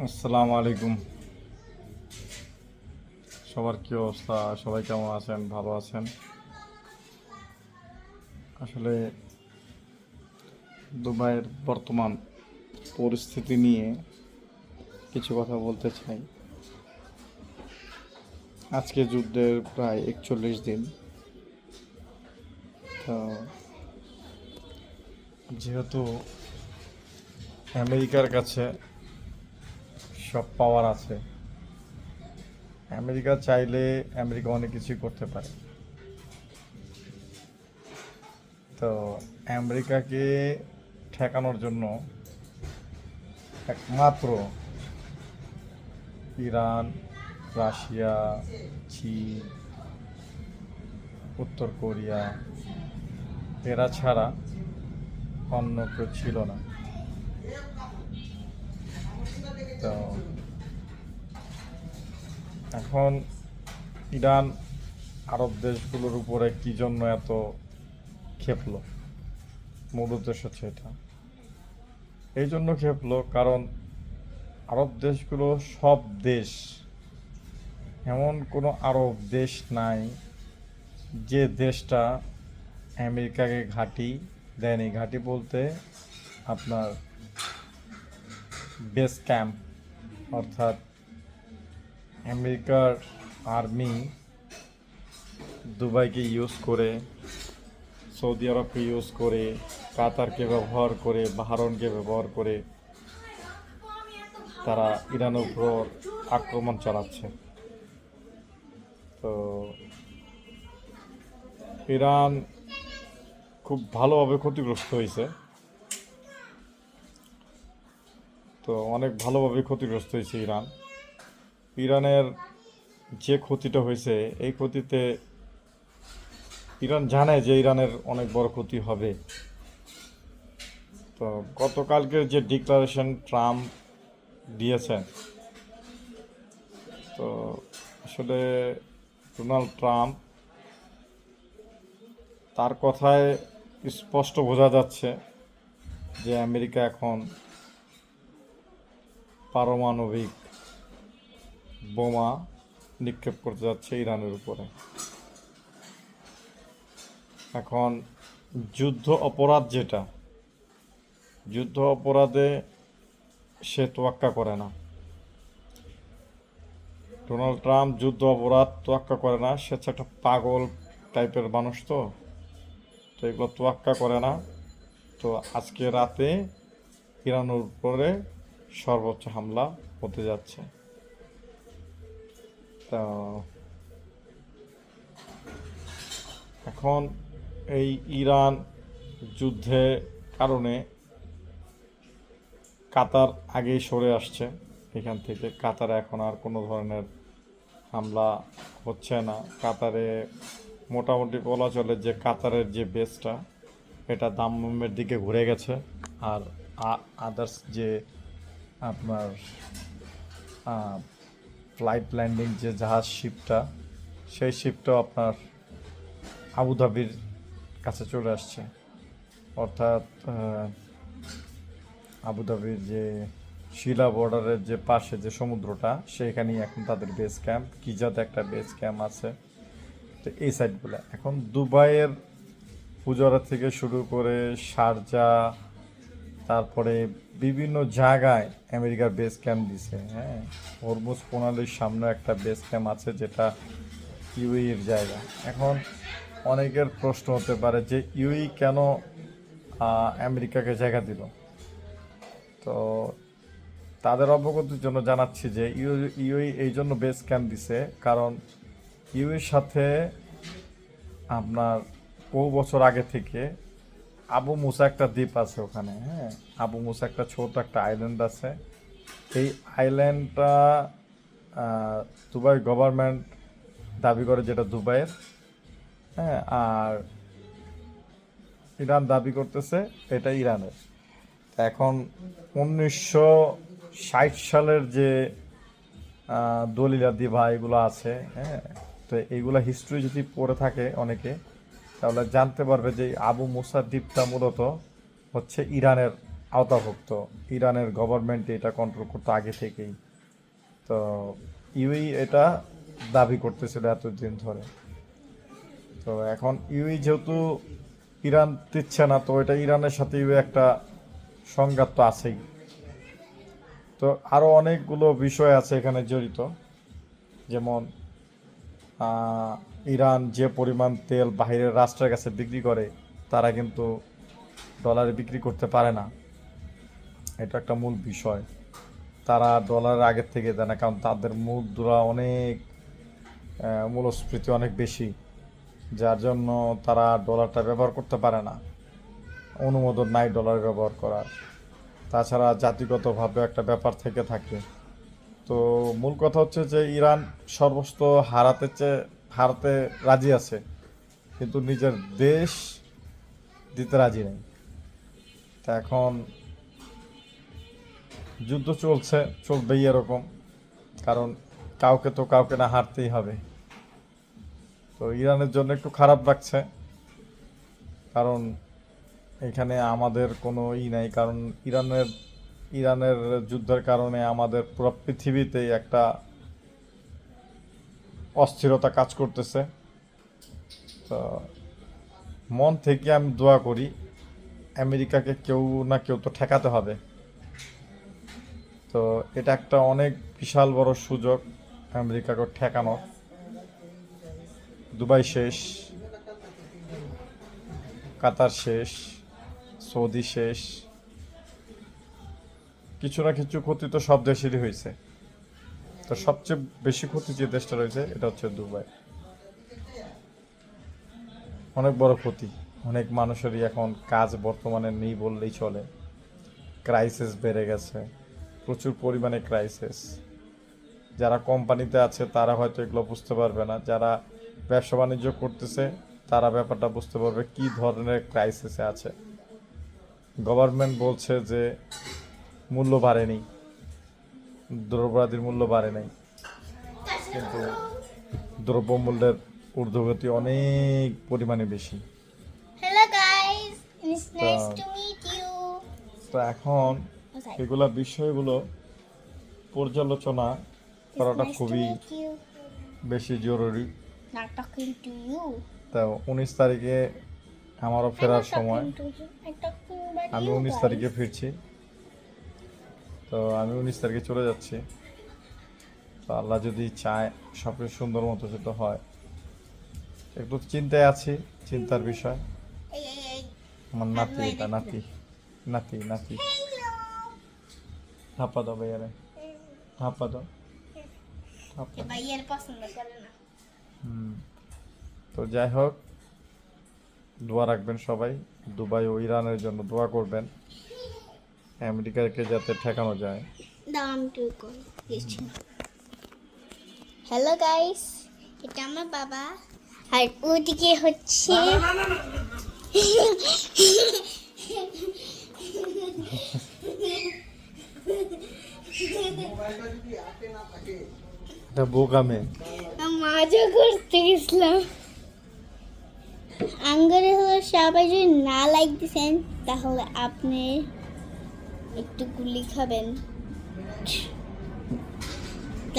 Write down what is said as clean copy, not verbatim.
আসসালামু আলাইকুম। সবার কি অবস্থা? সবাই কেমন আছেন? ভালো আছেন? আসলে দুবাইয়ের বর্তমান পরিস্থিতি নিয়ে কিছু কথা বলতে চাই। আজকে যুদ্ধের প্রায় 41 দিন। তো যেহেতু আমেরিকার কাছে সব পাওয়ার আছে, আমেরিকা চাইলে আমেরিকা অনেক কিছুই করতে পারে। তো আমেরিকাকে ঠেকানোর জন্য একমাত্র ইরান, রাশিয়া, চীন, উত্তর কোরিয়া এরা ছাড়া অন্য কেউ ছিল না। তো এখন ইরান আরব দেশগুলোর উপরে কি জন্য এত ক্ষেপলো, মূল উদ্দেশ্য হচ্ছে এটা। এই জন্য ক্ষেপলো কারণ আরব দেশগুলো সব দেশ, এমন কোনো আরব দেশ নাই যে দেশটা আমেরিকাকে ঘাঁটি দেয়নি। ঘাঁটি বলতে আপনার বেস ক্যাম্প, অর্থাৎ আমেরিকার আর্মি দুবাইকে ইউজ করে, সৌদি আরবকে ইউজ করে, কাতারকে ব্যবহার করে, বাহরাইনকে ব্যবহার করে তারা ইরানের উপর আক্রমণ চালাচ্ছে। তো ইরান খুব ভালোভাবে ক্ষতিগ্রস্ত হয়েছে। তো অনেক ভালোভাবে ক্ষতিগ্রস্ত হয়েছে ইরান। ইরানের যে ক্ষতিটা হয়েছে, এই ক্ষতিতে ইরান জানে যে ইরানের অনেক বড় ক্ষতি হবে। তো গতকালকের যে ডিক্লারেশন ট্রাম্প দিয়েছেন, তো আসলে ডোনাল্ড ট্রাম্প, তার কথায় স্পষ্ট বোঝা যাচ্ছে যে আমেরিকা এখন পারমাণবিক বোমা নিক্ষেপ করতে যাচ্ছে ইরানের উপরে। এখন যুদ্ধ অপরাধ যেটা, যুদ্ধ অপরাধে সে তোয়াক্কা করে না। ডোনাল্ড ট্রাম্প যুদ্ধ অপরাধ তোয়াক্কা করে না। সে হচ্ছে একটা পাগল টাইপের মানুষ। তো তো এগুলো তোয়াক্কা করে না। তো আজকে রাতে ইরানের উপরে সর্বোচ্চ হামলা হতে যাচ্ছে। তো এখন এই ইরান যুদ্ধে কারণে কাতার আগেই সরে আসছে এখান থেকে। কাতারে এখন আর কোনো ধরনের হামলা হচ্ছে না। কাতারে মোটামুটি বলা চলে যে কাতারের যে বেসটা, এটা দাম্মামের দিকে ঘুরে গেছে। আর আদার্স যে আপনার ফ্লাইট ল্যান্ডিং যে জাহাজ শিপটা, সেই শিপটাও আপনার আবুধাবির কাছে চলে আসছে। অর্থাৎ আবুধাবির যে শিলা বর্ডারের যে পাশে যে সমুদ্রটা, সেখানেই এখন তাদের বেস ক্যাম্প, কিজাতে একটা বেস ক্যাম্প আছে। তো এই সাইডগুলো এখন দুবাইয়ের ফুজারা থেকে শুরু করে শারজা, তারপরে বিভিন্ন জায়গায় আমেরিকার বেস ক্যাম্প দিছে। হ্যাঁ, হরমুজ প্রণালীর সামনে একটা বেস ক্যাম্প আছে, যেটা ইউইর জায়গা। এখন অনেকের প্রশ্ন হতে পারে যে ইউই কেন আমেরিকাকে জায়গা দিল। তো তাদের অবগতির জন্য জানাচ্ছি যে ইউই এই জন্য বেস ক্যাম্প দিছে কারণ ইউইর সাথে আপনার বহু বছর আগে থেকে আবু মুসা একটা দ্বীপ আছে ওখানে। হ্যাঁ, আবু মুসা একটা ছোট একটা আইল্যান্ড আছে। এই আইল্যান্ডটা দুবাই গভর্নমেন্ট দাবি করে যেটা দুবাইয়ের। হ্যাঁ, আর ইরান দাবি করতেছে এটা ইরানের। এখন 1960 সালের যে দলিলাদি বা এগুলো আছে, হ্যাঁ, তো এইগুলো হিস্ট্রি যদি পড়ে থাকে অনেকে, তাহলে জানতে পারবে যে আবু মুসা দ্বীপটা মূলত হচ্ছে ইরানের আওতাভুক্ত। ইরানের গভর্নমেন্ট এটা কন্ট্রোল করতো আগে থেকেই। তো ইউই এটা দাবি করতেছিল এতদিন ধরে। তো এখন ইউই যেহেতু ইরান দিচ্ছে না, তো এটা ইরানের সাথে ইউই একটা সংঘাত তো আছেই। তো আরও অনেকগুলো বিষয় আছে এখানে জড়িত, যেমন ইরান যে পরিমাণ তেল বাইরের রাষ্ট্রের কাছে বিক্রি করে, তারা কিন্তু ডলারে বিক্রি করতে পারে না। এটা একটা মূল বিষয়। তারা ডলারের আগের থেকে দেয় না, কারণ তাদের মুদ্রা অনেক মূল্যস্ফীতি অনেক বেশি, যার জন্য তারা ডলারটা ব্যবহার করতে পারে না, অনুমোদন নাই ডলার ব্যবহার করার। তাছাড়া জাতিগতভাবে একটা ব্যাপার থেকে থাকে। তো মূল কথা হচ্ছে যে ইরান সর্বস্ব হারাতে রাজি আছে, কিন্তু নিজের দেশ দিতে রাজি নেই। তা এখন যুদ্ধ চলবেই এরকম, কারণ কাউকে না হারতেই হবে। তো ইরানের জন্য একটু খারাপ লাগছে, কারণ এখানে আমাদের কোনো নাই, কারণ ইরানের যুদ্ধের কারণে আমাদের পুরো পৃথিবীতেই একটা অস্থিরতা কাজ করতেছে। তো মন থেকে আমি দোয়া করি, আমেরিকাকে কেউ না কেউ তো ঠেকাতে হবে। তো এটা একটা অনেক বিশাল বড় সুযোগ আমেরিকাকে ঠেকানোর। দুবাই শেষ, কাতার শেষ, সৌদি শেষ, কিছু না কিছু ক্ষতি তো সব দেশেরই হয়েছে। তো সবচেয়ে বেশি ক্ষতি যে দেশটা রয়েছে এটা হচ্ছে দুবাই। অনেক বড় ক্ষতি, অনেক মানুষেরই এখন কাজ বর্তমানে নেই বললেই চলে। ক্রাইসিস বেড়ে গেছে, প্রচুর পরিমাণে ক্রাইসিস। যারা কোম্পানিতে আছে তারা হয়তো এগুলো বুঝতে পারবে না, যারা ব্যবসা বাণিজ্য করতেছে তারা ব্যাপারটা বুঝতে পারবে কি ধরনের ক্রাইসিসে আছে। গভর্নমেন্ট বলছে যে মূল্য বাড়েনি, দ্রব্যাদির মূল্য বাড়ে নাই, কিন্তু দ্রব্যমূল্যের ঊর্ধ্বগতি অনেক পরিমাণে বেশি। Hello guys, it's nice তো to meet you. তো এখন এগুলা বিষয়গুলো পর্যালোচনা It's করাটা nice to খুবই meet you. বেশি জরুরি। Not talking to you. তো 19 তারিখে আমারও I'm ফেরার not সময়, talking to you. I'm talking about আমি you 19 guys. তারিখে ফিরছি। তো আমি 19 তারিখে চলে যাচ্ছি। তো আল্লাহ যদি চায় সব কিছু সুন্দর মতো যদি হয়। একটু চিন্তায় আছি, চিন্তার বিষয়। Hey. আমার নাতি, এটা নাতি নাতি নাতি Hello. হাঁপা দাও ভাইয়ারে, হাঁপা দাও, হাঁপা দাও। ভাইয়ের পছন্দ করে না। তো যাই হোক, দোয়া রাখবেন সবাই, দুবাই ও ইরানের জন্য দোয়া করবেন, আমেরিকাকে যাতে ঠেকানো যায়। দাম টু কল হ্যালো গাইস, এটা আমার বাবা, আর ওদিকে হচ্ছে এটা বোকামে মজা করতে গেছিলাম। আঙ্গুরে হলো সবাই যদি না লাইক দিছেন তাহলে আপনি একটু গুলি খাবেন।